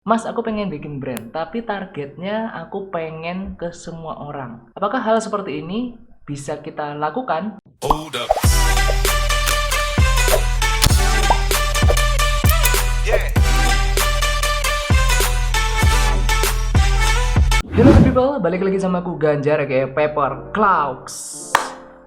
Mas, aku pengen bikin brand, tapi targetnya aku pengen ke semua orang. Apakah hal seperti ini bisa kita lakukan? Hold up. Yeah. Hello people, balik lagi sama aku Ganjar kayak Paper Clouds.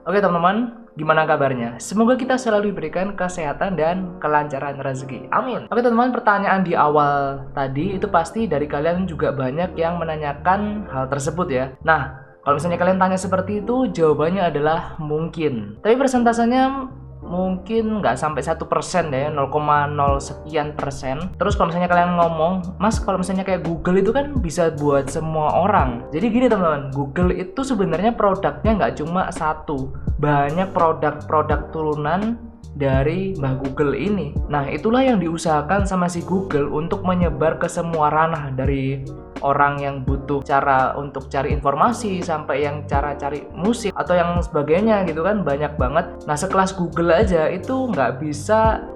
Oke teman-teman, gimana kabarnya? Semoga kita selalu diberikan kesehatan dan kelancaran rezeki. Amin. Oke teman-teman, pertanyaan di awal tadi itu pasti dari kalian juga banyak yang menanyakan hal tersebut ya. Nah, kalau misalnya kalian tanya seperti itu, jawabannya adalah mungkin. Tapi persentasenya mungkin nggak sampai 1% deh, 0,0 sekian persen. Terus kalau misalnya kalian ngomong, Mas, kalau misalnya kayak Google itu kan bisa buat semua orang. Jadi gini teman-teman, Google itu sebenarnya produknya nggak cuma satu, banyak produk-produk turunan dari Mbah Google ini. Nah, itulah yang diusahakan sama si Google untuk menyebar ke semua ranah, dari orang yang butuh cara untuk cari informasi sampai yang cara cari musik atau yang sebagainya gitu kan, banyak banget. Nah, sekelas Google aja itu nggak bisa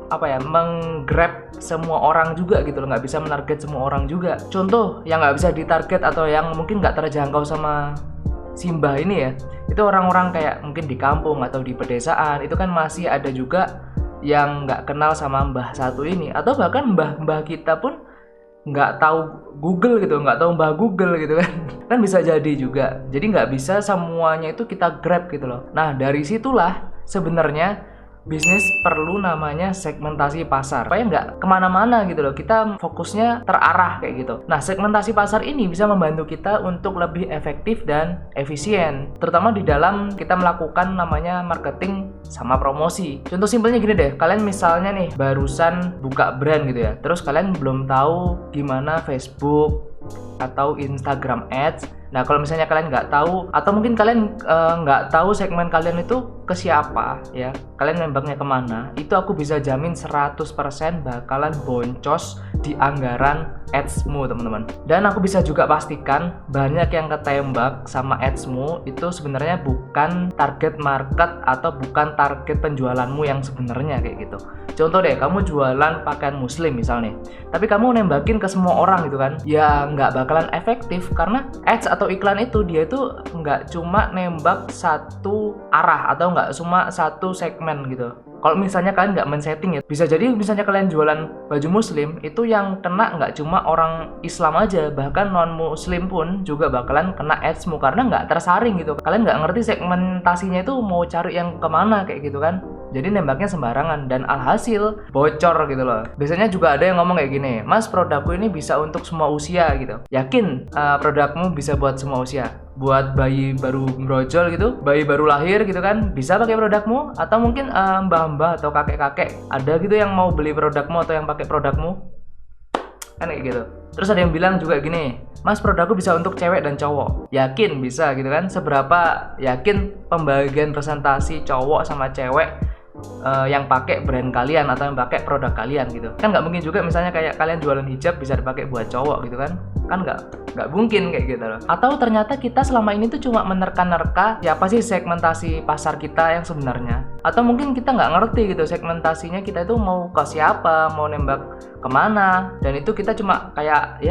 menggrab semua orang juga gitu loh, nggak bisa menarget semua orang juga. Contoh yang nggak bisa ditarget atau yang mungkin nggak terjangkau sama Simbah ini ya, itu orang-orang kayak mungkin di kampung atau di pedesaan, itu kan masih ada juga yang nggak kenal sama Mbah satu ini, atau bahkan mbah-mbah kita pun nggak tahu Google gitu, nggak tahu Mbah Google gitu kan. Kan bisa jadi juga, jadi nggak bisa semuanya itu kita grab gitu loh. Nah, dari situlah sebenarnya bisnis perlu namanya segmentasi pasar, supaya nggak kemana-mana gitu loh, kita fokusnya terarah kayak gitu. Nah, segmentasi pasar ini bisa membantu kita untuk lebih efektif dan efisien, terutama di dalam kita melakukan namanya marketing sama promosi. Contoh simpelnya gini deh, kalian misalnya nih barusan buka brand gitu ya, terus kalian belum tahu gimana Facebook atau Instagram Ads. Nah, kalau misalnya kalian nggak tahu, atau mungkin kalian nggak tahu segmen kalian itu ke siapa ya, kalian nembaknya kemana, itu aku bisa jamin 100% bakalan boncos di anggaran ads-mu teman-teman. Dan aku bisa juga pastikan banyak yang ketembak sama ads-mu itu sebenarnya bukan target market atau bukan target penjualanmu yang sebenarnya kayak gitu. Contoh deh, kamu jualan pakaian muslim misalnya, tapi kamu nembakin ke semua orang gitu kan, ya nggak bakalan efektif, karena ads atau iklan itu dia itu nggak cuma nembak satu arah atau nggak cuma satu segmen gitu. Kalau misalnya kalian nggak men-setting ya, bisa jadi misalnya kalian jualan baju muslim, itu yang kena nggak cuma orang Islam aja, bahkan non-muslim pun juga bakalan kena ads-mu, karena nggak tersaring gitu. Kalian nggak ngerti segmentasinya itu mau cari yang kemana kayak gitu kan. Jadi nembaknya sembarangan dan alhasil bocor gitu loh. Biasanya juga ada yang ngomong kayak gini, Mas, produkku ini bisa untuk semua usia gitu. Yakin produkmu bisa buat semua usia? Buat bayi baru brojol gitu, bayi baru lahir gitu kan, bisa pakai produkmu? Atau mungkin mbah-mbah atau kakek-kakek ada gitu yang mau beli produkmu atau yang pakai produkmu? Kan kayak gitu. Terus ada yang bilang juga gini, Mas, produkku bisa untuk cewek dan cowok. Yakin bisa gitu kan? Seberapa yakin pembagian presentasi cowok sama cewek yang pakai brand kalian atau yang pakai produk kalian gitu kan? Nggak mungkin juga misalnya kayak kalian jualan hijab bisa dipakai buat cowok gitu kan nggak mungkin kayak gitu loh. Atau ternyata kita selama ini tuh cuma menerka-nerka siapa sih segmentasi pasar kita yang sebenarnya, atau mungkin kita nggak ngerti gitu segmentasinya kita itu mau ke siapa, mau nembak kemana, dan itu kita cuma kayak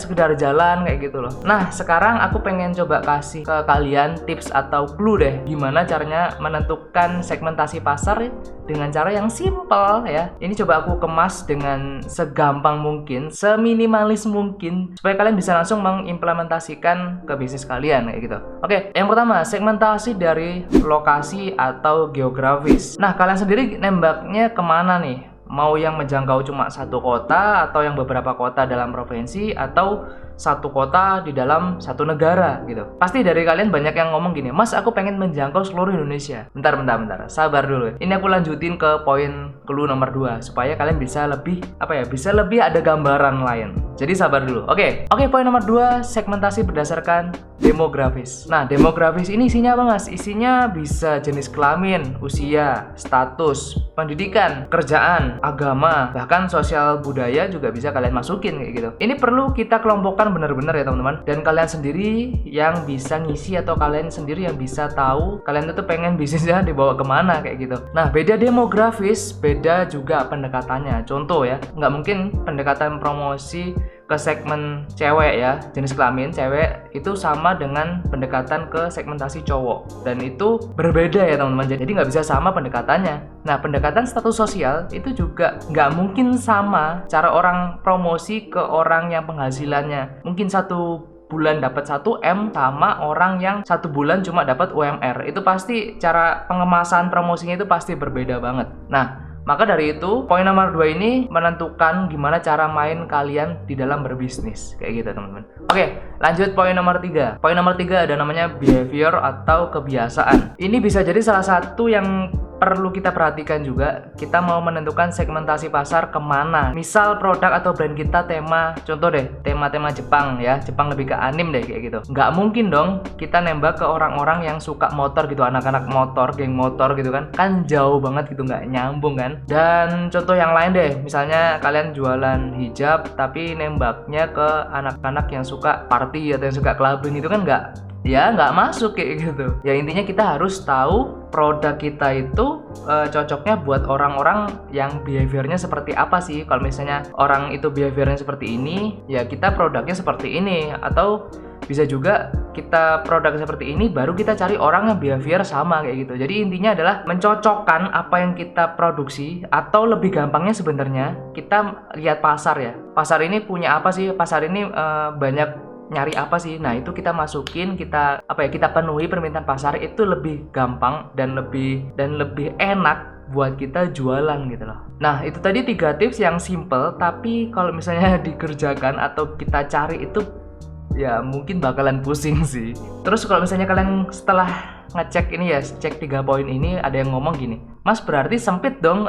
sekedar jalan kayak gitu loh. Nah, sekarang aku pengen coba kasih ke kalian tips atau clue deh, gimana caranya menentukan segmentasi pasar dengan cara yang simple ya. Ini coba aku kemas dengan segampang mungkin, seminimalis mungkin, supaya kalian bisa langsung mengimplementasikan ke bisnis kalian kayak gitu. Oke, yang pertama, segmentasi dari lokasi atau geografis. Nah, kalian sendiri nembaknya kemana nih? Mau yang menjangkau cuma satu kota, atau yang beberapa kota dalam provinsi, atau satu kota di dalam satu negara gitu. Pasti dari kalian banyak yang ngomong gini, Mas, aku pengen menjangkau seluruh Indonesia. Bentar, sabar dulu. Ini aku lanjutin ke poin clue nomor 2 supaya kalian bisa lebih ada gambaran lain. Jadi sabar dulu. Oke, poin nomor 2, segmentasi berdasarkan demografis. Nah, demografis ini isinya apa, Mas? Isinya bisa jenis kelamin, usia, status, pendidikan, kerjaan, agama, bahkan sosial budaya juga bisa kalian masukin kayak gitu. Ini perlu kita kelompokkan benar-benar ya teman-teman, dan kalian sendiri yang bisa ngisi atau kalian sendiri yang bisa tahu kalian itu pengen bisnisnya dibawa kemana kayak gitu. Nah, beda demografis, beda juga pendekatannya. Contoh ya, nggak mungkin pendekatan promosi ke segmen cewek ya, jenis kelamin cewek itu sama dengan pendekatan ke segmentasi cowok, dan itu berbeda ya teman-teman. Jadi nggak bisa sama pendekatannya. Nah, pendekatan status sosial itu juga nggak mungkin sama cara orang promosi ke orang yang penghasilannya mungkin 1 bulan dapat 1 M sama orang yang 1 bulan cuma dapat UMR. Itu pasti cara pengemasan promosinya itu pasti berbeda banget. Nah, maka dari itu, poin nomor 2 ini menentukan gimana cara main kalian di dalam berbisnis. Kayak gitu teman-teman. Oke, lanjut poin nomor 3. Poin nomor 3 ada namanya behavior atau kebiasaan. Ini bisa jadi salah satu yang perlu kita perhatikan juga. Kita mau menentukan segmentasi pasar kemana. Misal produk atau brand kita tema, contoh deh, tema-tema Jepang ya. Jepang lebih ke anim deh kayak gitu. Nggak mungkin dong kita nembak ke orang-orang yang suka motor gitu, anak-anak motor, geng motor gitu kan. Kan jauh banget gitu, nggak nyambung kan. Dan contoh yang lain deh, misalnya kalian jualan hijab tapi nembaknya ke anak-anak yang suka party atau yang suka clubbing, itu kan nggak masuk kayak gitu. Ya intinya kita harus tahu produk kita itu cocoknya buat orang-orang yang behaviornya seperti apa sih. Kalau misalnya orang itu behaviornya seperti ini, ya kita produknya seperti ini. Atau bisa juga kita produk seperti ini, baru kita cari orang yang behavior sama kayak gitu. Jadi intinya adalah mencocokkan apa yang kita produksi, atau lebih gampangnya sebenarnya kita lihat pasar ya. Pasar ini punya apa sih? Pasar ini banyak nyari apa sih? Nah, itu kita masukin, kita penuhi permintaan pasar, itu lebih gampang dan lebih enak buat kita jualan gitu loh. Nah, itu tadi 3 tips yang simple, tapi kalau misalnya dikerjakan atau kita cari itu ya mungkin bakalan pusing sih. Terus kalau misalnya kalian setelah ngecek ini ya, cek 3 poin ini, ada yang ngomong gini, Mas berarti sempit dong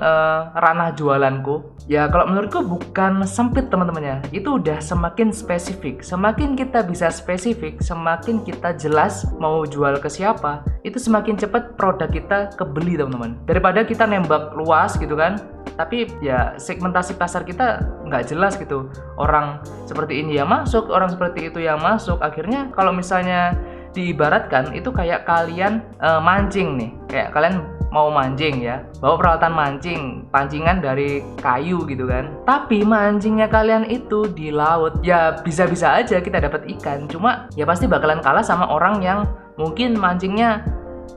ranah jualanku. Ya kalau menurutku bukan sempit teman-teman ya, itu udah semakin spesifik. Semakin kita bisa spesifik, semakin kita jelas mau jual ke siapa, itu semakin cepat produk kita kebeli teman-teman. Daripada kita nembak luas gitu kan, tapi ya segmentasi pasar kita nggak jelas gitu. Orang seperti ini yang masuk, orang seperti itu yang masuk. Akhirnya kalau misalnya diibaratkan itu kayak kalian mancing nih, kayak kalian mau mancing ya, bawa peralatan mancing, pancingan dari kayu gitu kan. Tapi mancingnya kalian itu di laut, ya bisa-bisa aja kita dapat ikan, cuma ya pasti bakalan kalah sama orang yang mungkin mancingnya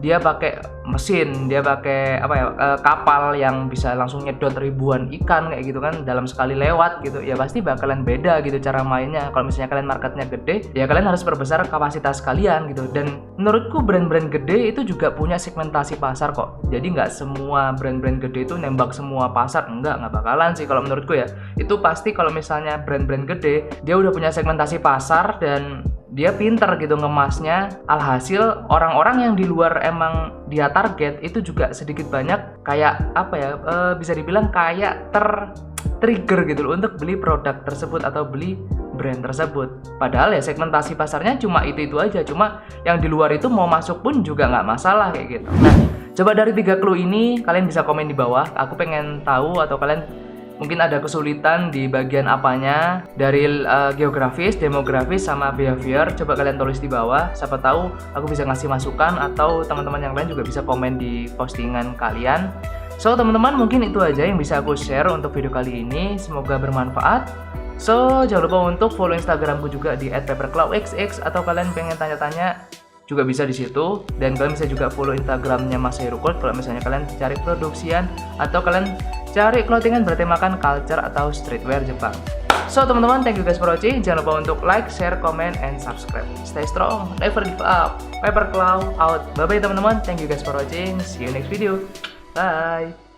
dia pakai mesin, dia pakai kapal yang bisa langsung nyedot ribuan ikan kayak gitu kan dalam sekali lewat gitu. Ya pasti bakalan beda gitu cara mainnya. Kalau misalnya kalian marketnya gede, ya kalian harus perbesar kapasitas kalian gitu. Dan menurutku brand-brand gede itu juga punya segmentasi pasar kok. Jadi nggak semua brand-brand gede itu nembak semua pasar, nggak bakalan sih kalau menurutku ya. Itu pasti kalau misalnya brand-brand gede, dia udah punya segmentasi pasar dan dia pinter gitu ngemasnya. Alhasil orang-orang yang di luar emang dia target itu juga sedikit banyak kayak bisa dibilang kayak trigger gitu loh untuk beli produk tersebut atau beli brand tersebut. Padahal ya segmentasi pasarnya cuma itu aja, cuma yang di luar itu mau masuk pun juga nggak masalah kayak gitu. Nah, coba dari 3 clue ini kalian bisa komen di bawah. Aku pengen tahu, atau kalian mungkin ada kesulitan di bagian apanya dari geografis, demografis, sama behavior. Coba kalian tulis di bawah. Siapa tahu aku bisa ngasih masukan, atau teman-teman yang lain juga bisa komen di postingan kalian. So teman-teman, mungkin itu aja yang bisa aku share untuk video kali ini. Semoga bermanfaat. So jangan lupa untuk follow Instagramku juga di @paperclawxx, atau kalian pengen tanya-tanya juga bisa di situ. Dan kalian bisa juga follow Instagramnya Mas Herucold kalau misalnya kalian cari produksian atau kalian cari clothingan bertemakan culture atau streetwear Jepang. So teman-teman, thank you guys for watching. Jangan lupa untuk like, share, comment, and subscribe. Stay strong, never give up. Paperclaw out. Bye bye teman-teman. Thank you guys for watching. See you next video. Bye.